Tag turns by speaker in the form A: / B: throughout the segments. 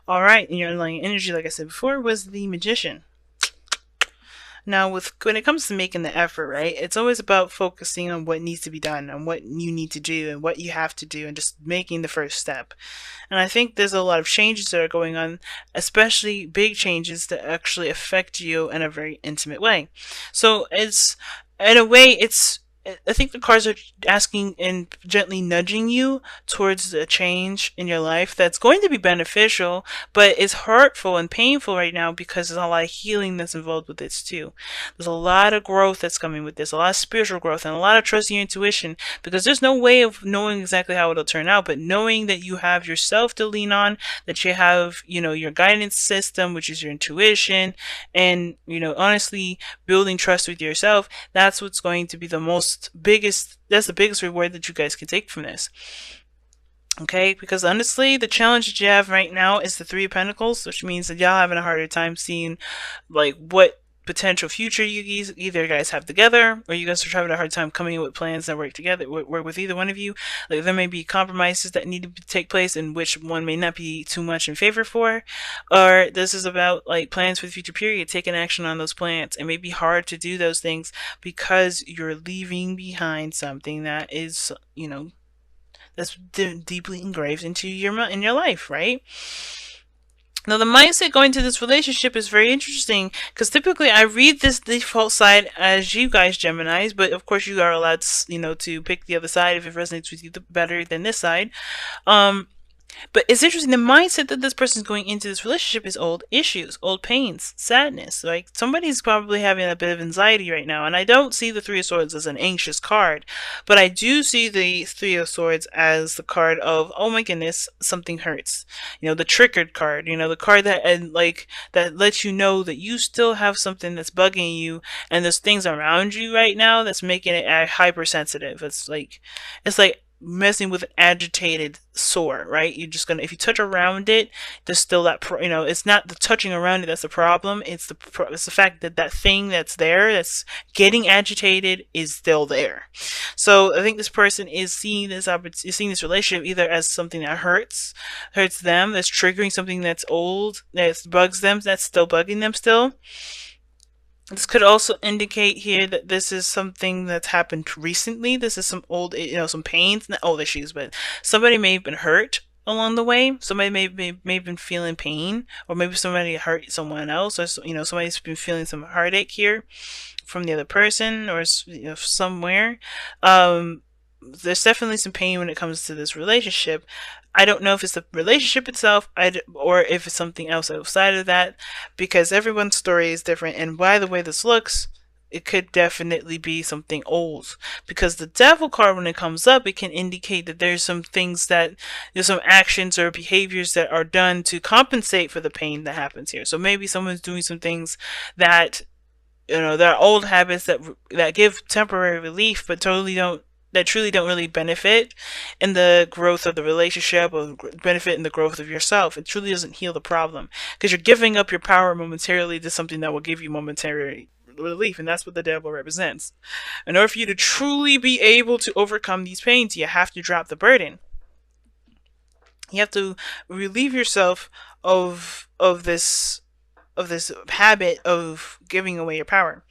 A: All right, and your underlying energy, like I said before, was the Magician. Now, when it comes to making the effort, right, it's always about focusing on what needs to be done, on what you need to do, and what you have to do, and just making the first step. And I think there's a lot of changes that are going on, especially big changes that actually affect you in a very intimate way. So it's, in a way, it's, I think the cards are asking and gently nudging you towards a change in your life that's going to be beneficial, but it's hurtful and painful right now because there's a lot of healing that's involved with this too. There's a lot of growth that's coming with this, a lot of spiritual growth, and a lot of trusting your intuition, because there's no way of knowing exactly how it'll turn out, but knowing that you have yourself to lean on, that you have, your guidance system, which is your intuition, and, honestly, building trust with yourself, that's what's going to be that's the biggest reward that you guys can take from this. Okay, because honestly, the challenge that you have right now is the Three of Pentacles, which means that y'all having a harder time seeing like what potential future you either guys have together, or you guys are having a hard time coming up with plans that work together, work with either one of you. Like there may be compromises that need to take place, in which one may not be too much in favor for, or this is about like plans for the future period, taking action on those plans. It may be hard to do those things because you're leaving behind something that is, that's deeply engraved into your life, right? Now, the mindset going to this relationship is very interesting because typically I read this default side as you guys Geminis, but of course you are allowed to, to pick the other side if it resonates with you better than this side. But it's interesting, the mindset that this person is going into this relationship is old issues, old pains, sadness. Like somebody's probably having a bit of anxiety right now. And I don't see the Three of Swords as an anxious card, but I do see the Three of Swords as the card of, oh my goodness, something hurts. The triggered card, the card that, and like, that lets you know that you still have something that's bugging you, and there's things around you right now that's making it hypersensitive. It's like messing with an agitated sore, right? You're just gonna, if you touch around it, there's still that it's not the touching around it that's the problem. It's the fact that that thing that's there, that's getting agitated, is still there. So I think this person is seeing this relationship either as something that hurts them, that's triggering something that's old, that bugs them, that's still bugging them still. This could also indicate here that this is something that's happened recently. This is some old, some pains, not old issues, but somebody may have been hurt along the way. Somebody may have been feeling pain, or maybe somebody hurt someone else, or somebody's been feeling some heartache here from the other person, or somewhere. There's definitely some pain when it comes to this relationship. I don't know if it's the relationship itself, or if it's something else outside of that, because everyone's story is different. And by the way this looks, it could definitely be something old, because the Devil card, when it comes up, it can indicate that there's some actions or behaviors that are done to compensate for the pain that happens here. So maybe someone's doing some things that, there are old habits that give temporary relief, but truly don't really benefit in the growth of the relationship, or benefit in the growth of yourself. It truly doesn't heal the problem, because you're giving up your power momentarily to something that will give you momentary relief, and that's what the Devil represents. In order for you to truly be able to overcome these pains, you have to drop the burden. You have to relieve yourself of this habit of giving away your power.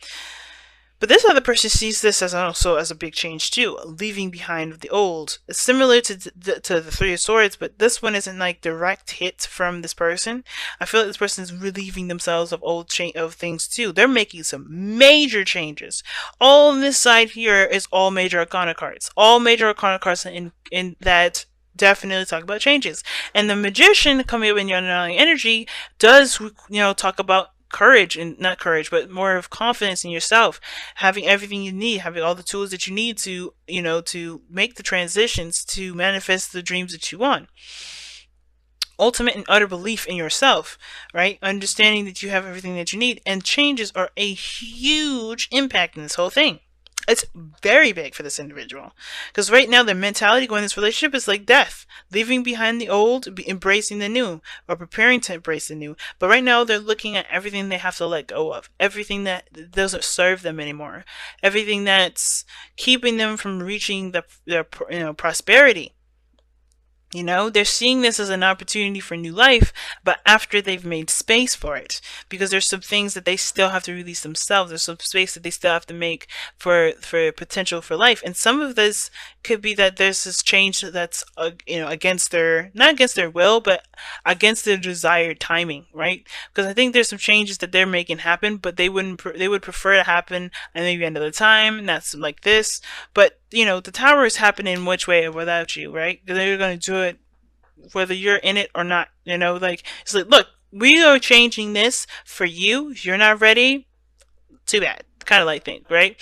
A: But this other person sees this as also as a big change too, leaving behind the old. It's similar to the Three of Swords, but this one isn't like direct hit from this person. I feel like this person is relieving themselves of of things too. They're making some major changes. All on this side here is all major arcana cards. All major arcana cards in that definitely talk about changes. And the Magician coming up in your underlying energy does, talk about courage, and not courage, but more of confidence in yourself, having everything you need, having all the tools that you need to, to make the transitions, to manifest the dreams that you want. Ultimate and utter belief in yourself, right? Understanding that you have everything that you need, and changes are a huge impact in this whole thing. It's very big for this individual, because right now their mentality going in this relationship is like death, leaving behind the old, embracing the new, or preparing to embrace the new. But right now they're looking at everything they have to let go of, everything that doesn't serve them anymore, everything that's keeping them from reaching their prosperity. They're seeing this as an opportunity for new life, but after they've made space for it, because there's some things that they still have to release themselves. There's some space that they still have to make for potential for life. And some of this could be that there's this change that's against their, not against their will, but against their desired timing, right? Because I think there's some changes that they're making happen, but they would prefer to happen at maybe another time, and that's like this. But the tower is happening in which way without you, right? They're going to do it whether you're in it or not. Like, it's like, look, we are changing this for you. If you're not ready, too bad, kind of like thing, right?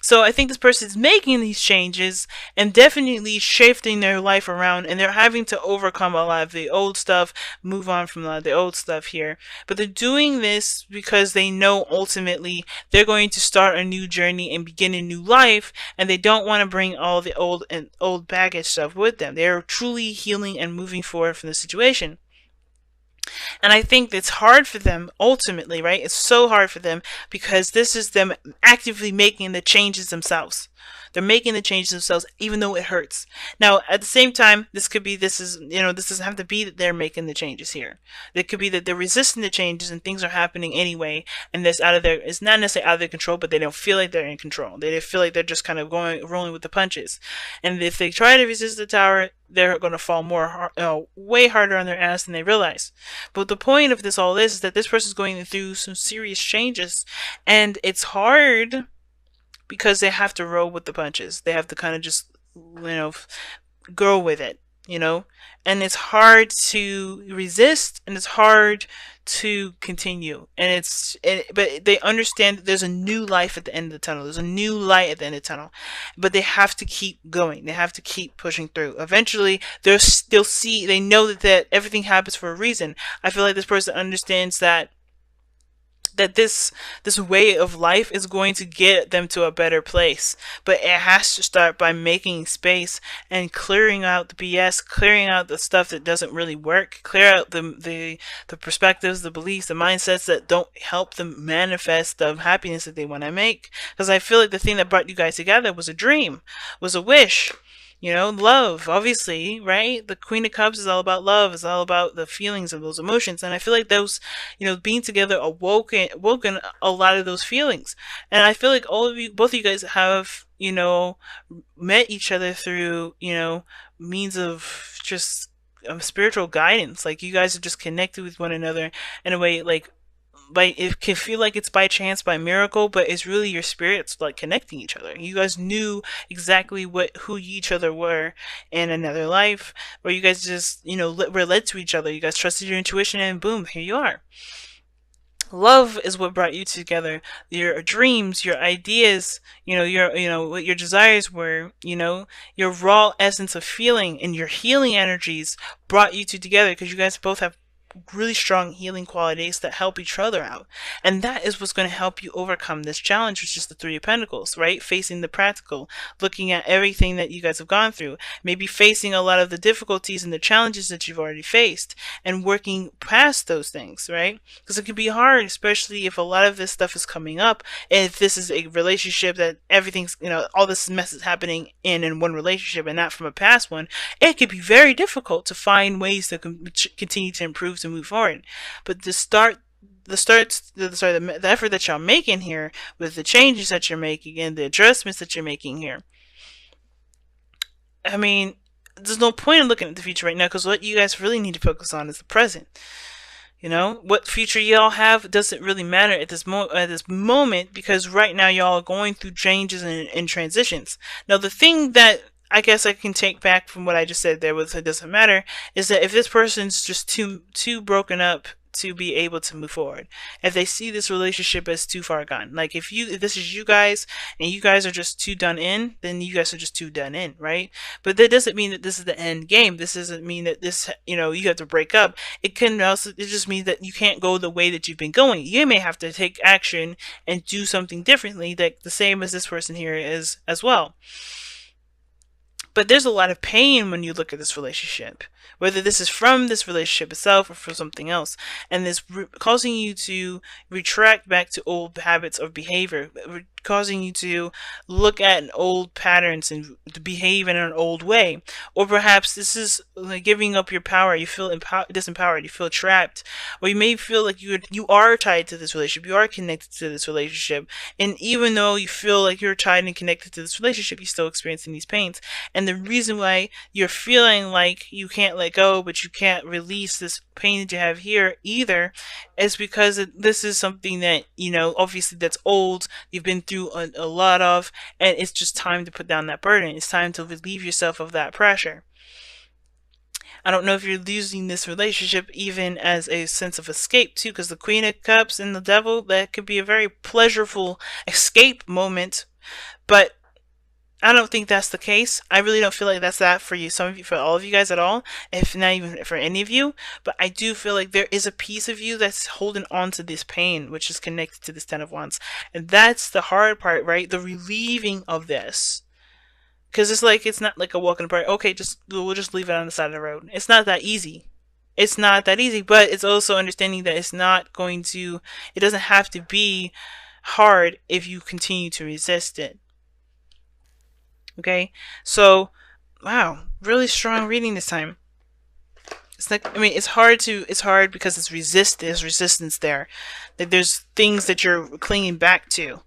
A: So I think this person is making these changes and definitely shifting their life around, and they're having to overcome a lot of the old stuff, move on from a lot of the old stuff here. But they're doing this because they know ultimately they're going to start a new journey and begin a new life, and they don't want to bring all the old baggage stuff with them. They're truly healing and moving forward from the situation. And I think it's hard for them ultimately, right? It's so hard for them because this is them actively making the changes themselves. They're making the changes themselves, even though it hurts. Now, at the same time, this doesn't have to be that they're making the changes here. It could be that they're resisting the changes and things are happening anyway, and it's not necessarily out of their control, but they don't feel like they're in control. They feel like they're just kind of rolling with the punches. And if they try to resist the tower, they're going to fall way harder on their ass than they realize. But the point of this all is that this person's going through some serious changes, and it's hard because they have to roll with the punches. They have to kind of just, go with it, and it's hard to resist, and it's hard to continue. But they understand that there's a new life at the end of the tunnel. There's a new light at the end of the tunnel, but they have to keep going. They have to keep pushing through. Eventually, they'll see. They know that everything happens for a reason. I feel like this person understands that this way of life is going to get them to a better place, but it has to start by making space and clearing out the BS, clearing out the stuff that doesn't really work, clear out the perspectives, the beliefs, the mindsets that don't help them manifest the happiness that they want to make. Because I feel like the thing that brought you guys together was a dream, was a wish. Love, obviously, right? The Queen of Cups is all about love. It's all about the feelings of those emotions. And I feel like those, being together awoken a lot of those feelings. And I feel like both of you guys have, met each other through, means of just spiritual guidance. Like, you guys are just connected with one another in a way, like, it can feel like it's by chance, by miracle, but it's really your spirits like connecting each other. You guys knew exactly who each other were in another life, or you guys just were led to each other. You guys trusted your intuition, and boom, here you are. Love is what brought you together. Your dreams, your ideas, what your desires were, your raw essence of feeling and your healing energies brought you two together because you guys both have really strong healing qualities that help each other out. And that is what's going to help you overcome this challenge, which is the Three of Pentacles, right? Facing the practical, looking at everything that you guys have gone through, maybe facing a lot of the difficulties and the challenges that you've already faced and working past those things, right? Because it can be hard, especially if a lot of this stuff is coming up, and if this is a relationship that everything's, all this mess is happening in one relationship and not from a past one. It could be very difficult to find ways to continue to improve, to move forward. But the effort that y'all making here, with the changes that you're making and the adjustments that you're making here, I mean, there's no point in looking at the future right now, because what you guys really need to focus on is the present. What future y'all have doesn't really matter at this moment, because right now y'all are going through changes and transitions. Now, the thing that I guess I can take back from what I just said there with "it doesn't matter" is that if this person's just too broken up to be able to move forward, if they see this relationship as too far gone, like if this is you guys and you guys are just too done in, then you guys are just too done in, right? But that doesn't mean that this is the end game. This doesn't mean that you have to break up. It just means that you can't go the way that you've been going. You may have to take action and do something differently, like the same as this person here is as well. But there's a lot of pain when you look at this relationship, whether this is from this relationship itself or from something else, and this causing you to retract back to old habits of behavior, causing you to look at old patterns and to behave in an old way. Or perhaps this is like giving up your power. You feel disempowered. You feel trapped, or you may feel like you are tied to this relationship. You are connected to this relationship, and even though you feel like you're tied and connected to this relationship, you're still experiencing these pains. And the reason why you're feeling like you can't let go, but you can't release this pain that you have here either, is because this is something that, obviously that's old, you've been through a lot of, and it's just time to put down that burden. It's time to relieve yourself of that pressure. I don't know if you're using this relationship even as a sense of escape too, because the Queen of Cups and the Devil, that could be a very pleasurable escape moment, but I don't think that's the case. I really don't feel like that's that for you. Some of you, for all of you guys at all, if not even for any of you. But I do feel like there is a piece of you that's holding on to this pain, which is connected to this Ten of Wands. And that's the hard part, right? The relieving of this. Because it's not like a walk in the park. Okay, we'll just leave it on the side of the road. It's not that easy. It's not that easy, but it's also understanding that it doesn't have to be hard if you continue to resist it. Okay, so wow, really strong reading this time. It's hard because there's resistance there. That there's things that you're clinging back to.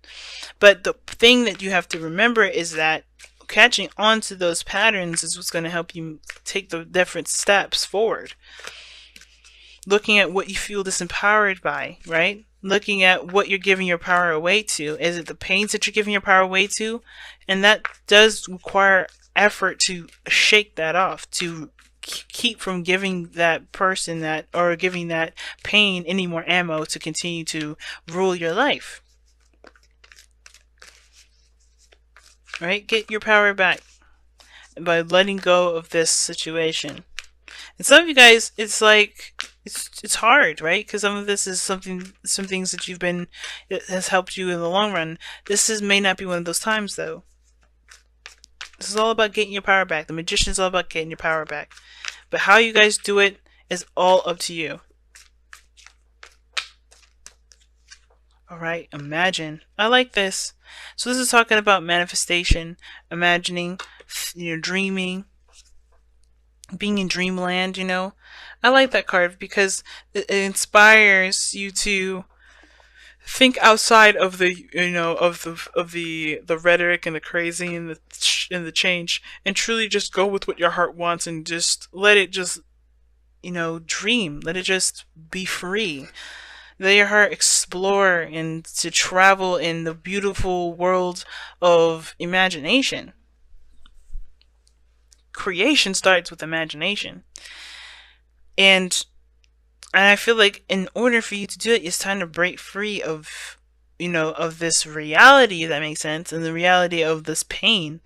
A: But the thing that you have to remember is that catching on to those patterns is what's going to help you take the different steps forward. Looking at what you feel disempowered by, right? Looking at what you're giving your power away to. Is it the pains that you're giving your power away to? And that does require effort to shake that off, to keep from giving that person giving that pain any more ammo to continue to rule your life. Right? Get your power back by letting go of this situation. And some of you guys, it's hard, right? Because some of this is some things that it has helped you in the long run. May not be one of those times, though. This is all about getting your power back. The Magician is all about getting your power back. But how you guys do it is all up to you. Alright, imagine. I like this. So this is talking about manifestation, imagining, dreaming, being in dreamland, I like that card because it inspires you to think outside of the the rhetoric and the crazy and the change, and truly just go with what your heart wants and just let it just dream. Let it just be free. Let your heart explore and to travel in the beautiful world of imagination. Creation starts with imagination. And I feel like in order for you to do it, it's time to break free of this reality, if that makes sense, and the reality of this pain.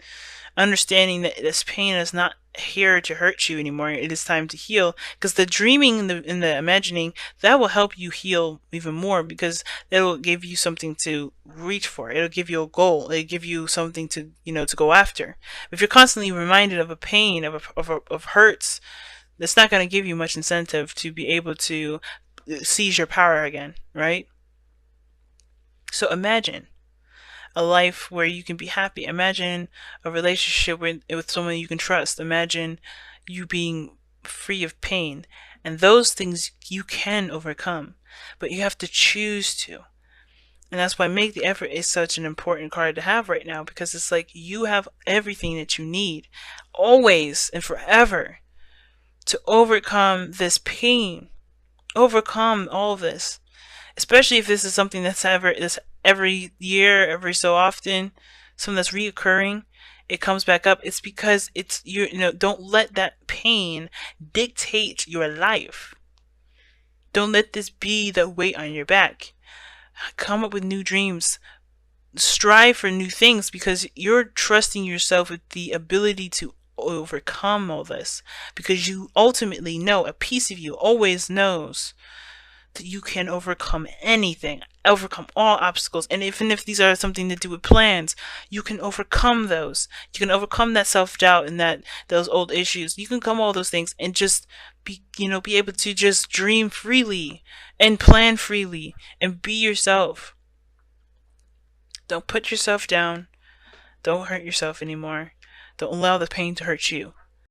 A: Understanding that this pain is not here to hurt you anymore. It is time to heal, because the dreaming and the imagining, that will help you heal even more, because that will give you something to reach for. It'll give you a goal. It'll give you something to to go after. If you're constantly reminded of a pain, of hurts, that's not going to give you much incentive to be able to seize your power again, right? So imagine a life where you can be happy. Imagine a relationship with someone you can trust. Imagine you being free of pain. And those things you can overcome, but you have to choose to. And that's why Make the Effort is such an important card to have right now, because it's like you have everything that you need, always and forever, to overcome this pain, overcome all of this. Especially if this is something that's every year, every so often, something that's reoccurring, it comes back up. It's because don't let that pain dictate your life. Don't let this be the weight on your back. Come up with new dreams. Strive for new things, because you're trusting yourself with the ability to overcome all this, because you ultimately know, a piece of you always knows that you can overcome anything, overcome all obstacles. And even if these are something to do with plans, you can overcome those. You can overcome that self-doubt and those old issues. You can come all those things and just be able to just dream freely and plan freely and be yourself. Don't put yourself down. Don't hurt yourself anymore. Don't allow the pain to hurt you.